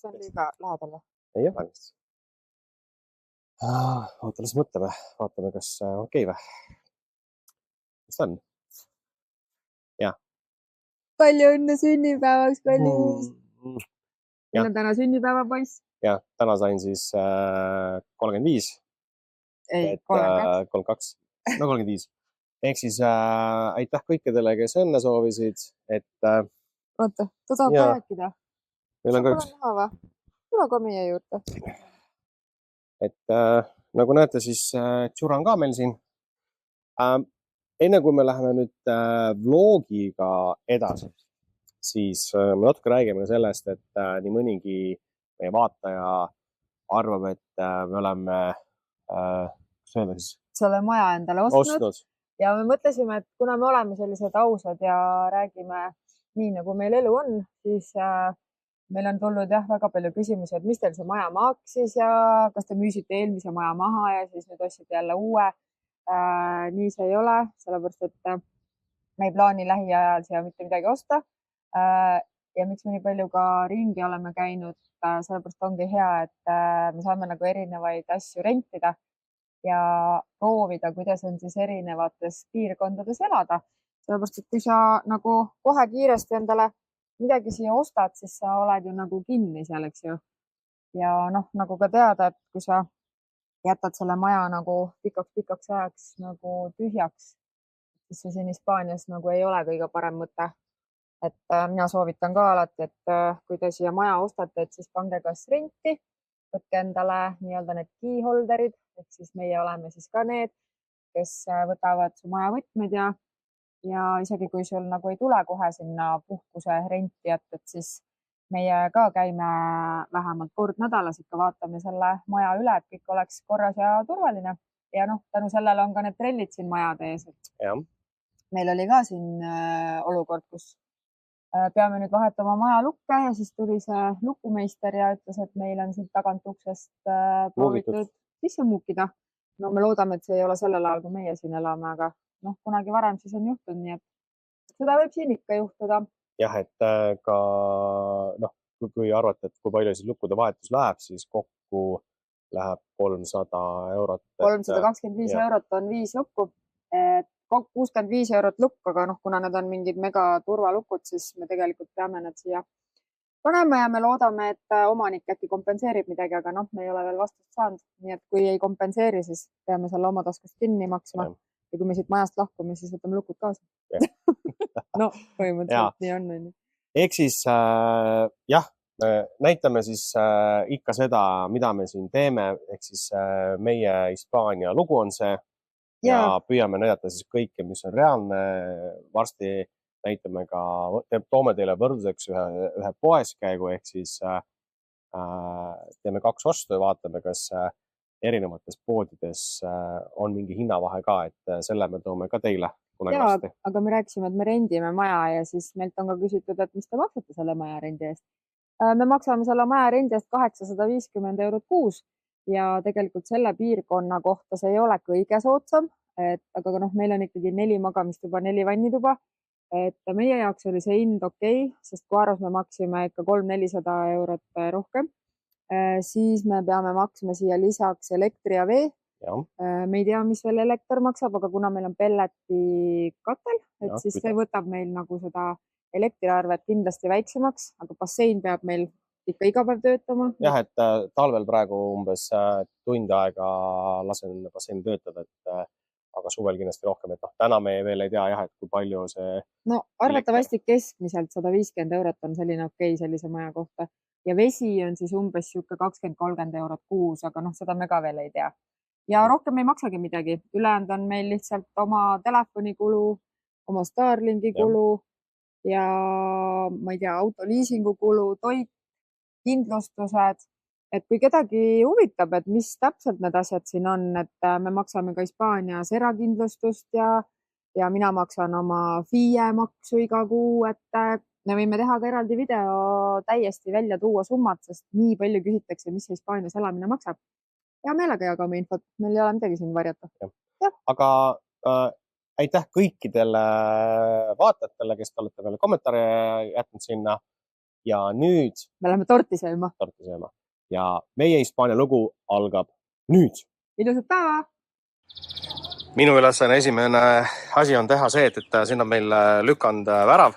see on liiga lähedal või? Ei ole vist. Oota, las mõtleme. Vaatame, kas okei või. Mis ta on? Jah. Palju õnne sünnipäevaks, Kallis! Meil on täna sünnipäeva, poiss. Ja, täna sain siis 35. Ei, 32. 32. No 35. Ehk siis aitäh kõikidele, kes õnne soovisid, et... Oota, ta tahab rääkida. Meil on ka üks... Tule ka meie juurde. Et nagu näete, siis Tšura on ka meil siin. Enne kui me läheme nüüd vlogiga edasi, siis me natuke räägime sellest, et nii mõnigi meie vaataja arvab, et me oleme selle maja endale ostnud. Ja me mõtlesime, et kuna me oleme sellised ausad ja räägime nii, nagu meil elu on, siis meil on tulnud väga palju küsimusi, et mis teil see maja maksis ja kas te müüsite eelmise maja maha ja siis nüüd ostsite jälle uue. Nii see ei ole, sellepärast, et me ei plaani lähiajal siia mitte midagi osta. Ja miks me nii palju ka ringi oleme käinud, sellepärast ongi hea, et me saame nagu erinevaid asju rentida ja proovida, kuidas on siis erinevates piirkondades elada. Sellepärast, et kui sa nagu kohe kiiresti endale midagi siia ostad, siis sa oled ju nagu kinni seal, eks ju. Ja noh, nagu ka teada, et kui sa jätad selle maja nagu pikaks ajaks nagu tühjaks, siis see siin Hispaanias nagu ei ole kõige parem mõte. Et mina soovitan ka alati, et kui te siia maja ostate, et siis pange kas renti, võtke endale nii-öelda need keyholderid, et siis meie oleme siis ka need, kes võtavad su maja võtmed ja isegi kui sul nagu ei tule kohe sinna puhkuse renti, et siis meie ka käime vähemalt kord nädalas ikka vaatame selle maja üle, et kõik oleks korras ja turvaline. Ja noh, tänu sellele on ka need trellid siin majade ees. Meil oli ka siin olukord, kus peame nüüd vahetama maja lukke ja siis tuli see lukumeister ja ütles, et meil on siin tagant uksest proovitud sisse muukida. No me loodame, et see ei ole sellel ajal, kui meie siin elame, aga noh, kunagi varem siis on juhtunud, nii et seda võib siin ikka juhtuda. Jah, et ka noh, kui arvate, et kui palju siis lukkude vahetus läheb, siis kokku läheb 300 eurot. 325 eurot on 5 lukku. 65 eurot lukk, aga noh, kuna need on mingid mega turvalukud, siis me tegelikult peame need siia panema ja me loodame, et omanik äkki kompenseerib midagi, aga noh, me ei ole veel vastust saanud. Nii et kui ei kompenseeri, siis peame selle oma taskust kinni maksma. Ja kui me siit majast lahkume, siis võtame lukud kaasa. No, põhimõtteliselt nii on. Ehk siis jah, näitame siis ikka seda, mida me siin teeme, ehk siis meie Hispaania lugu on see. Ja püüame näidata siis kõike, mis on reaalne. Varsti näitame ka, toome teile võrdluseks ühe poeskäigu, ehk siis teeme 2 ostu ja vaatame, kas erinevates poodides on mingi hinnavahe ka, et selle me toome ka teile. Aga me rääkisime, et me rendime maja ja siis meilt on ka küsitud, et mis te maksate selle maja rendi eest. Me maksame selle maja rendi eest 850 eurot kuus. Ja tegelikult selle piirkonna kohta see ei ole kõige soodsam, aga noh, meil on ikkagi 4 magamistuba, 4 vannituba, et meie jaoks oli see hind okei, sest Guaros me maksime ikka 300-400 eurot rohkem, siis me peame maksma siia lisaks elektri ja vee. Me ei tea, mis veel elekter maksab, aga kuna meil on pelleti katel, et siis see võtab meil nagu seda elektriarvet kindlasti väiksemaks, aga bassein peab meil ikka iga päev töötama. Jah, et talvel praegu umbes tund aega lasen basseini töötada, aga suvel kindlasti rohkem, et täna me veel ei tea, et kui palju see... No arvatavasti keskmiselt 150 eurot on selline okei sellise maja kohta ja vesi on siis umbes 20-30 eurot kuus, aga noh, seda me ka veel ei tea. Ja rohkem ei maksagi midagi. Ülejäänud on meil lihtsalt oma telefonikulu, oma Starlinki kulu ja ma ei tea, autoliisingu kulu, toit, kindlustused, et kui kedagi huvitab, et mis täpselt need asjad siin on, et me maksame ka Hispaanias erakindlustust ja mina maksan oma FIE maksu iga kuu, et me võime teha ka eraldi video täiesti välja tuua summat, sest nii palju küsitakse, mis Hispaanias elamine maksab. Ja meelega jagame infot, meil ei ole midagi siin varjata. Aga aitäh kõikidele vaatajatele, kes te olete veel kommentaare jätnud sinna. ja nüüd me läheme torti sööma. Ja meie Hispaania lugu algab nüüd. Ilusat päeva! Minu ülesanne esimene asi on teha see, et siin on meil lükanud värav.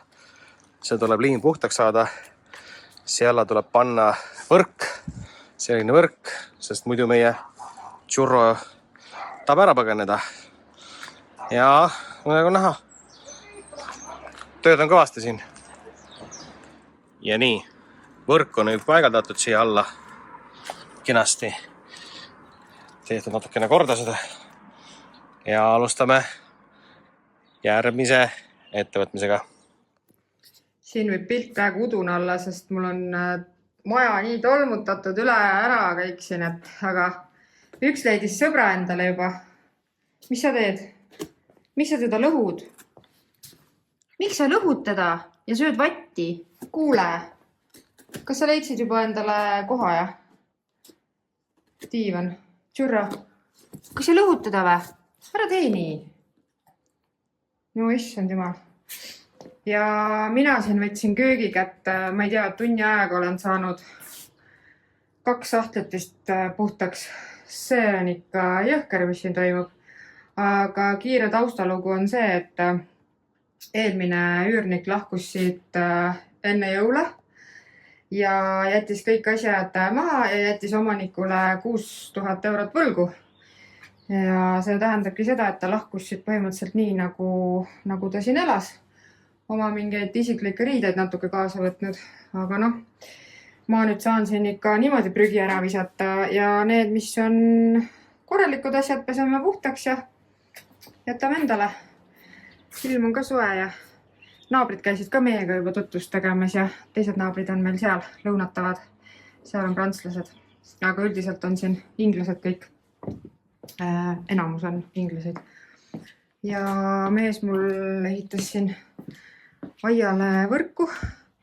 See tuleb liin puhtaks saada. Siella tuleb panna võrk, selline võrk, sest muidu meie churro tahab ära põgeneda. Ja nagu näha, tööd on kõvasti siin. Ja nii, võrk on nüüd paigaldatud siia alla kenasti. Tehtud natukene korda seda. Ja alustame järgmise ettevõtmisega. Siin võib pilt praegu udune olla, sest mul on maja nii tolmutatud üle ära kõik siin, aga üks leidis sõbra endale juba. Mis sa teed? Miks sa teda lõhud? Miks sa lõhud teda ja sööd vatti? Kuule, kas sa leidsid juba endale koha ja? Tiivan, Tšurro, kas sa lõhud teda või? Ära tee nii. No issand jumal. Ja mina siin võtsin köögi kätte, ma ei tea, tunni ajaga olen saanud 2 sahtletist puhtaks. See on ikka jõhker, mis siin toimub. Aga kiire taustalugu on see, et eelmine üürnik lahkus siit enne jõule ja jättis kõik asjad maha ja jättis omanikule 6000 eurot võlgu. Ja see tähendabki seda, et ta lahkus siit põhimõtteliselt nii, nagu ta siin elas. Oma mingeid isiklikke riideid natuke kaasa võtnud. Aga noh, ma nüüd saan siin ikka niimoodi prügi ära visata ja need, mis on korralikud asjad, peseme puhtaks ja jätame endale. Ilm on ka soe ja naabrid käisid ka meiega juba tutvust tegemas ja teised naabrid on meil seal lõunatavad. Seal on prantslased. Aga üldiselt on siin inglased kõik. Enamus on inglased. Ja mees mul ehitas siin aiale võrku.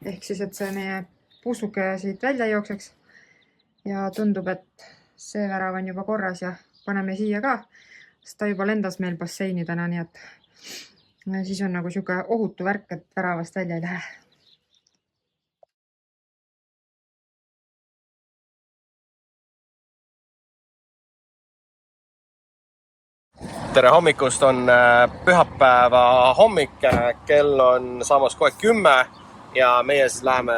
Ehk siis, et see meie puusuke siit välja jookseks. Ja tundub, et see värav on juba korras ja paneme siia ka. Sest ta juba lendas meil basseinidena, nii et siis on nagu siuke ohutu värk, et väravast välja ei lähe. Tere hommikust, on pühapäeva hommik, kell on saamas kohe 10 ja meie siis läheme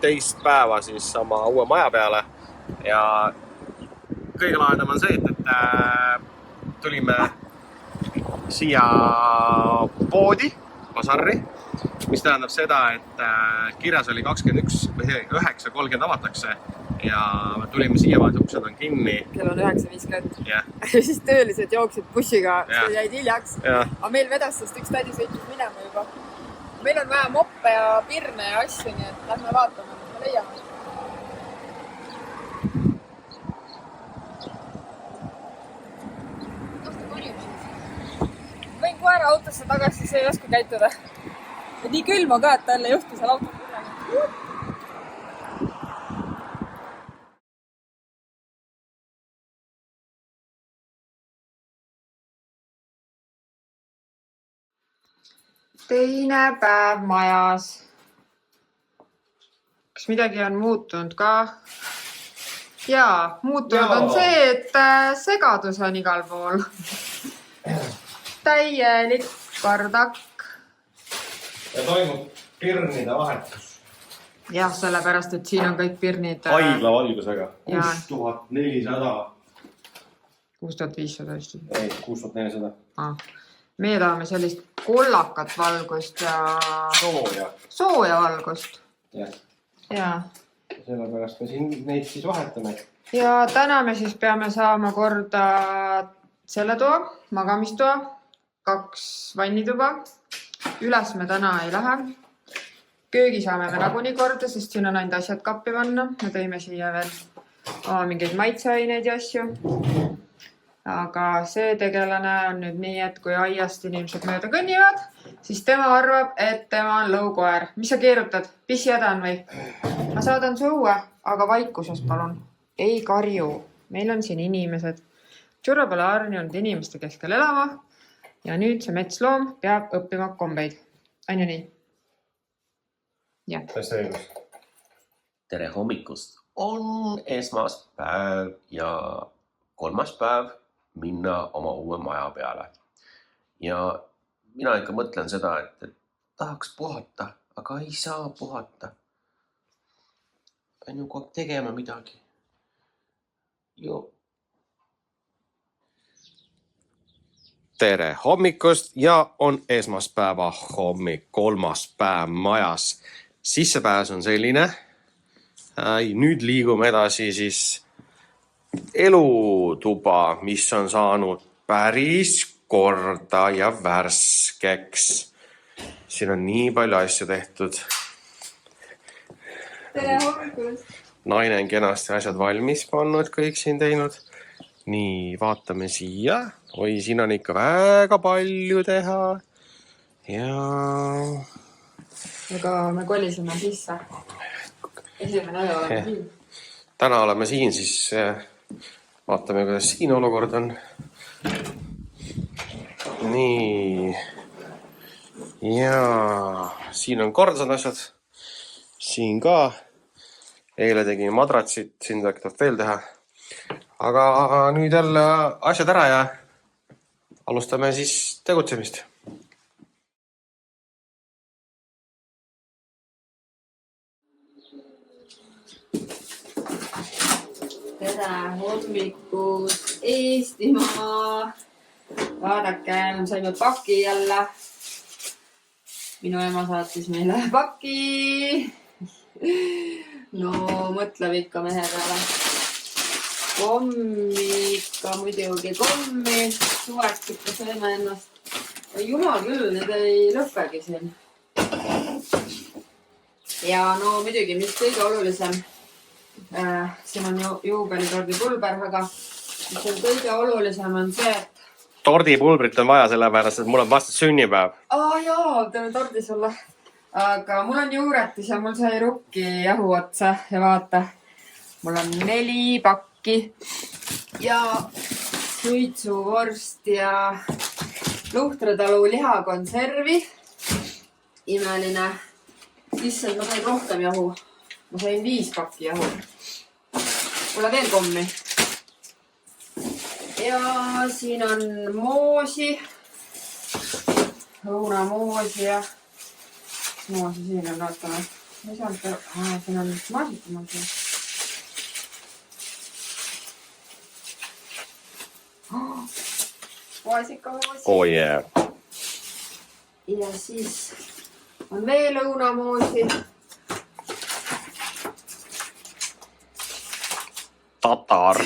teist päeva siis oma uue maja peale. Ja kõige lahedam on see, et tulime siia poodi, basarri, mis tähendab seda, et kirjas oli 9:30 avatakse ja tulime siia, vaid uksed on kinni. Kell on 9:50. Yeah. Ja siis töölised jooksid bussiga, jäid hiljaks. Aga meil vedas, sest üks tädi sõitis minema juba. Meil on vaja moppe ja pirne ja asju, nii et lähme vaatame, mis me leiame. Võin koera autosse tagasi, see ei oska käituda. Ja nii külm on ka, et talle juhti seal autos midagi. Teine päev majas. Kas midagi on muutunud ka? Jaa, muutunud on see, et segadus on igal pool. Täielik bardakk. Ja toimub pirnide vahetus. Jah, sellepärast, et siin on kõik pirnid. Haigla valgusega. 6400. 6500 vist. Ei, 6400. Meie tahame sellist kollakat valgust ja sooja valgust. Ja. Sellepärast me siin neid siis vahetame. Ja täna me siis peame saama korda selle toa, magamistoa, 2 vannituba. Üles me täna ei lähe. Köögi saame me nagunii korda, sest siin on ainult asjad kappi panna. Me tõime siia veel mingeid maitseaineid ja asju. Aga see tegelane on nüüd nii, et kui aiast inimesed mööda kõnnivad, siis tema arvab, et tema on lõukoer. Mis sa keerutad? Pissi häda on või? Ma saadan su õue, aga vaikuses palun. Ei karju. Meil on siin inimesed. Tšurro pole harjunud inimeste keskel elama ja nüüd see metsloom peab õppima kombeid. On ju nii? Täiesti õigus. Tere hommikust! On esmaspäev ja 3. päev minna oma uue maja peale. Ja mina ikka mõtlen seda, et tahaks puhata, aga ei saa puhata. Pean ju kogu aeg tegema midagi. Tere hommikust ja on esmaspäeva hommik, 3. päev majas. Sissepääs on selline. Nüüd liigume edasi siis elutuba, mis on saanud päris korda ja värskeks. Siin on nii palju asju tehtud. Tere hommikust! Naine on kenasti asjad valmis pannud, kõik siin teinud. Nii, vaatame siia. Oi, siin on ikka väga palju teha. Ja... Aga me kolisime sisse. Esimene aja oleme siin. Täna oleme siin, siis vaatame, kuidas siin olukord on. Nii. Ja siin on kordsad asjad. Siin ka. Eile tegin madratsit, siin tuleb veel teha. Aga nüüd jälle asjad ära ja alustame siis tegutsemist. Tere hommikust Eestimaa! Vaadake, me saime paki jälle. Minu ema saatis meile paki. No, mõtleb ikka mehe peale. Kommi ikka muidugi kommi. Suveks ikka sööme ennast. Jumal küll, need ei lõppegi siin. Ja no muidugi, mis kõige olulisem. Siin on juubelitordi pulber, aga mis on kõige olulisem on see, et Tordipulbrit on vaja sellepärast, et mul on vastu sünnipäev. Jaa, teeme tordi sulle. Aga mul on juuretis ja mul sai rukki jahu otsa ja vaata. Mul on 4 pakki ja suitsuvorst ja Luhtratalu lihakonservi. Imeline. Siis ma sain rohkem jahu. Ma sain 5 pakki jahu. Mulle veel kommi. Ja siin on moosi. Õunamoosi ja moosi siin on vaatama. Siin on maasikamoosi. Maasikkamoosi. Oh yeah. Ja siis on veel õunamoosi. Tatar.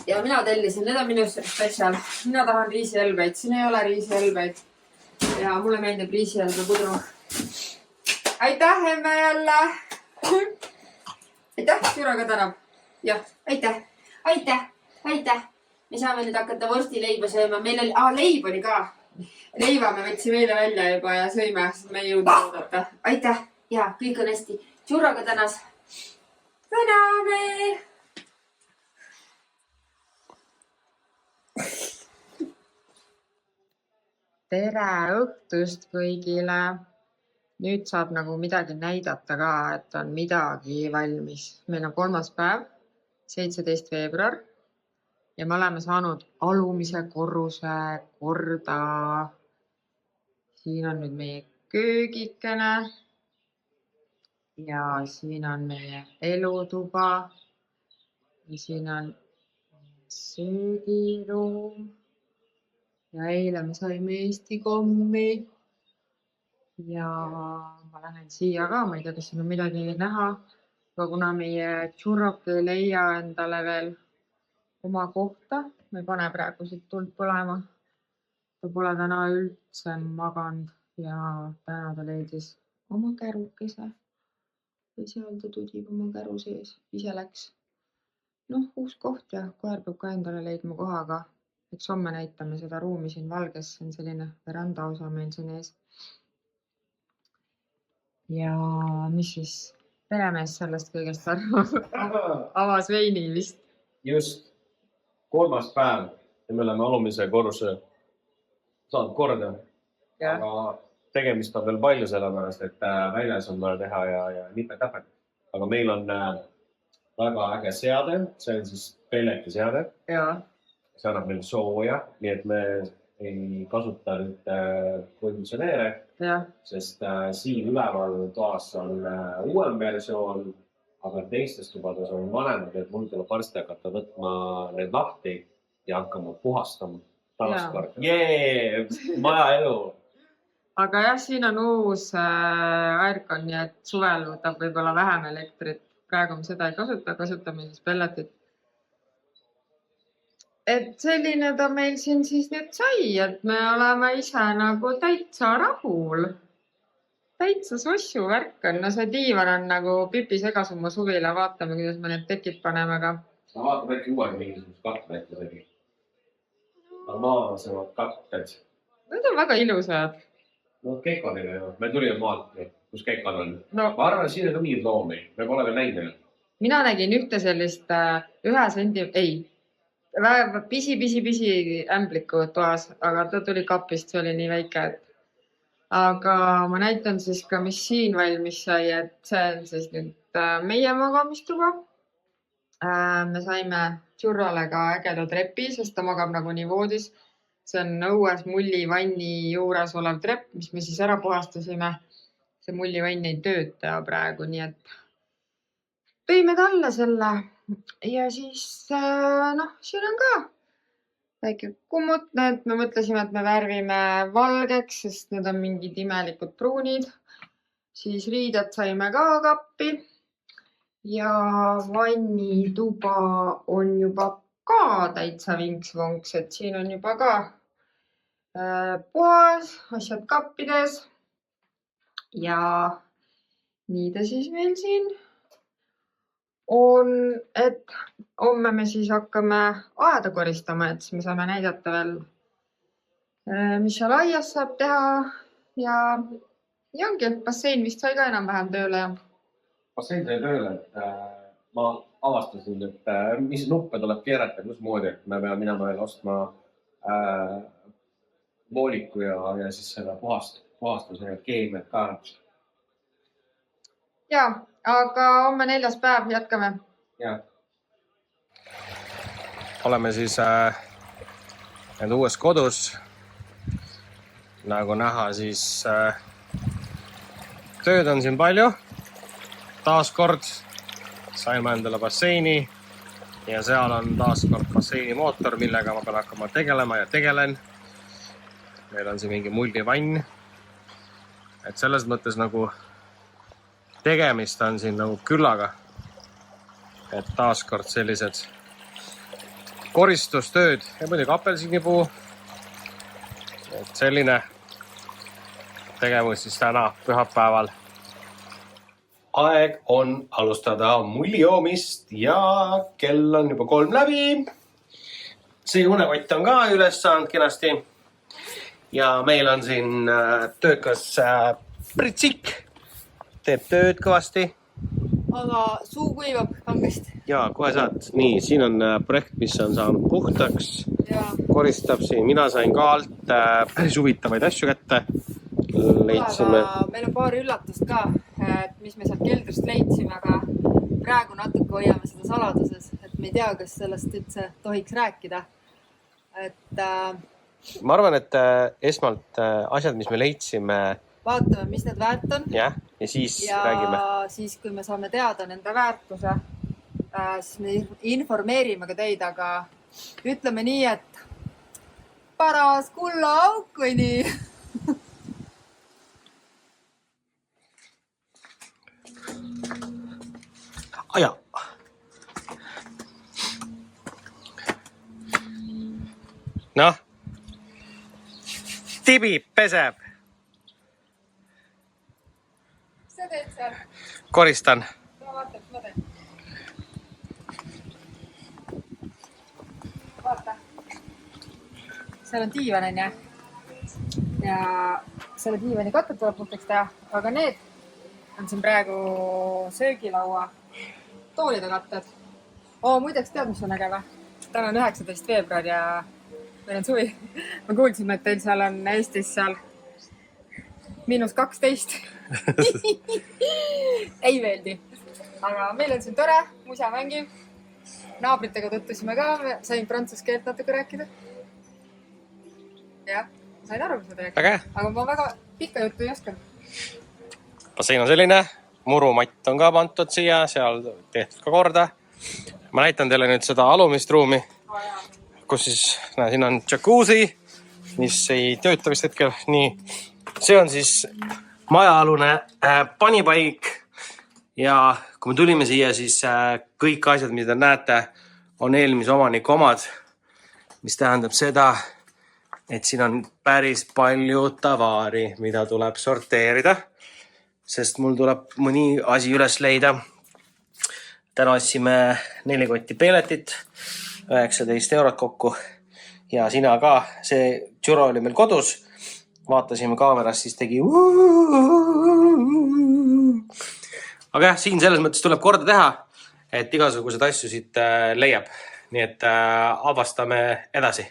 Ja mina tellisin, need on minu spetsial. Mina tahan riisihelbeid, siin ei ole riisihelbeid. Ja mulle meeldib riisihelbe pudru. Aitäh, emme jälle! Aitäh, Jüraga tänab. Jah, aitäh, aitäh, aitäh. Me saame nüüd hakata vorstileiba sööma. Meil oli, leib oli ka. Leiva me võtsime eile välja juba ja sõime, sest me ei jõudnud oodata. Aitäh, ja kõik on hästi. Jüraga tänas. Täname! Tere õhtust kõigile. Nüüd saab nagu midagi näidata ka, et on midagi valmis. Meil on 3. päev, 17. veebruar ja me oleme saanud alumise korruse korda. Siin on nüüd meie köögikene ja siin on meie elutuba ja siin on söögiruum. Ja eile me saime Eesti kommi ja ma lähen siia ka, ma ei tea, kas siin on midagi näha, aga kuna meie Churroke ei leia endale veel oma kohta, me pane praegu siit tuld põlema. Ta pole täna üldse maganud ja täna ta leidis oma kärukese ja seal ta tudib oma käru sees, ise läks. Noh, uus koht ja koer peab ka endale leidma kohaga. Eks homme näitame seda ruumi siin valges, see on selline veranda osa meil siin ees. Ja mis siis peremees sellest kõigest arvab? Avas veini vist. Just 3. päev ja me oleme alumise korruse saanud korda. Aga tegemist on veel palju sellepärast, et väljas on vaja teha ja nipet-täpet. Aga meil on väga äge seade, see on siis pelletiseade. See annab meil sooja, nii et me ei kasuta nüüd konditsioneere, sest siin üleval toas on uuem versioon, aga teistes tubades on vanemad, et mul tuleb varsti hakata võtma need lahti ja hakkama puhastama taaskord. Jee, maja elu! Aga jah, siin on uus Aircon, nii et suvel võtab võib-olla vähem elektrit. Praegu me seda ei kasuta, kasutame siis pelletit. Et selline ta meil siin siis nüüd sai, et me oleme ise nagu täitsa rahul. Täitsa sossu värk on. No see diivan on nagu Pipi Segasumma suvila. Vaatame, kuidas me need tekid paneme. Aga... No vaatame äkki uuega mingisugust katme äkki. Normaalsemad katted. Need on väga ilusad. No Keikonile ju. Me tulime maalt, kus Keikon on. No. Ma arvan, et siin on ka mingid loomi. Me pole veel näinud. Mina nägin ühte sellist 1 sendi... Ei. Pisi ämbliku toas, aga ta tuli kapist, see oli nii väike, et... Aga ma näitan siis ka, mis siin valmis sai, et see on siis nüüd meie magamistuba. Me saime Tšurrale ka ägeda trepi, sest ta magab nagu nii voodis. See on õues mullivanni juures olev trepp, mis me siis ära puhastasime. See mullivann ei tööta praegu, nii et tõime talle selle. Ja siis, siin on ka väike kummut, need me mõtlesime, et me värvime valgeks, sest need on mingid imelikud pruunid. Siis riided saime ka kappi ja vannituba on juba ka täitsa vinks-vonks, et siin on juba ka puhas, asjad kappides ja nii ta siis meil siin on, et homme me siis hakkame aeda koristama, et siis me saame näidata veel, mis seal aias saab teha ja ongi, bassein vist sai ka enam-vähem tööle. Bassein sai tööle, et ma avastasin, et mis nuppe tuleb keerata, kusmoodi, et me peame minema veel ostma vooliku ja siis selle puhastuse ja keemiat ka. Ja, aga homme 4. päev, jätkame. Ja. Oleme siis nüüd uues kodus. Nagu näha, siis tööd on siin palju. Taaskord saime endale basseini ja seal on taaskord basseini mootor, millega ma pean hakkama tegelema ja tegelen. Meil on siin mingi mullivann. Et selles mõttes nagu tegemist on siin nagu küllaga, et taaskord sellised koristustööd ja muidugi apelsinipuu. Et selline tegevus siis täna pühapäeval. Aeg on alustada mulli joomist ja kell on juba 3 läbi. See unekott on ka üles saanud kenasti ja meil on siin töökas Pritsik. Teeb tööd kõvasti. Aga suu kuivab kangest. Ja, kohe saad. Nii, siin on projekt, mis on saanud puhtaks. Ja. Koristab siin. Mina sain ka alt päris huvitavaid asju kätte. Leidsime. Meil on paar üllatust ka, et mis me sealt keldrist leidsime, aga praegu natuke hoiame seda saladuses, et me ei tea, kas sellest üldse tohiks rääkida. Et, ma arvan, et esmalt asjad, mis me leidsime, vaatame, mis need väärt on. Ja siis räägime. Ja siis, kui me saame teada nende väärtuse, siis me informeerime ka teid, aga ütleme nii, et paras kulla auk või nii. Aja. Noh, Tibi peseb. Mis sa teed seal? Koristan. No vaata, mis ma teen. Vaata. Seal on diivan, on ja? Ja selle diivani katte tuleb puhtaks teha, aga need on siin praegu söögilaua toolide katted. Muideks tead, mis on äge või? Täna on 19. veebruar ja meil on suvi. Me kuulsime, et teil seal on Eestis seal -12. Ei meeldi. Aga meil on siin tore, musa mängib. Naabritega tutvusime ka, sain prantsuse keelt natuke rääkida. Jah, sain aru, mis ma rääkida. Aga ma väga pikka juttu ei oska. Bassein on selline, murumatt on ka pantud siia, seal tehtud ka korda. Ma näitan teile nüüd seda alumist ruumi, kus siis, siin on jacuzzi, mis ei tööta vist hetkel. Nii, see on siis majaalune panipaik ja kui me tulime siia, siis kõik asjad, mida näete, on eelmise omaniku omad, mis tähendab seda, et siin on päris palju tavaari, mida tuleb sorteerida, sest mul tuleb mõni asi üles leida. Täna otsime 4 kotti peeletit, 19 eurot kokku ja sina ka. See Tšuro oli meil kodus, vaatasime kaamerast, siis tegi aga jah, siin selles mõttes tuleb korda teha, et igasugused asju siit leiab. Nii et avastame edasi.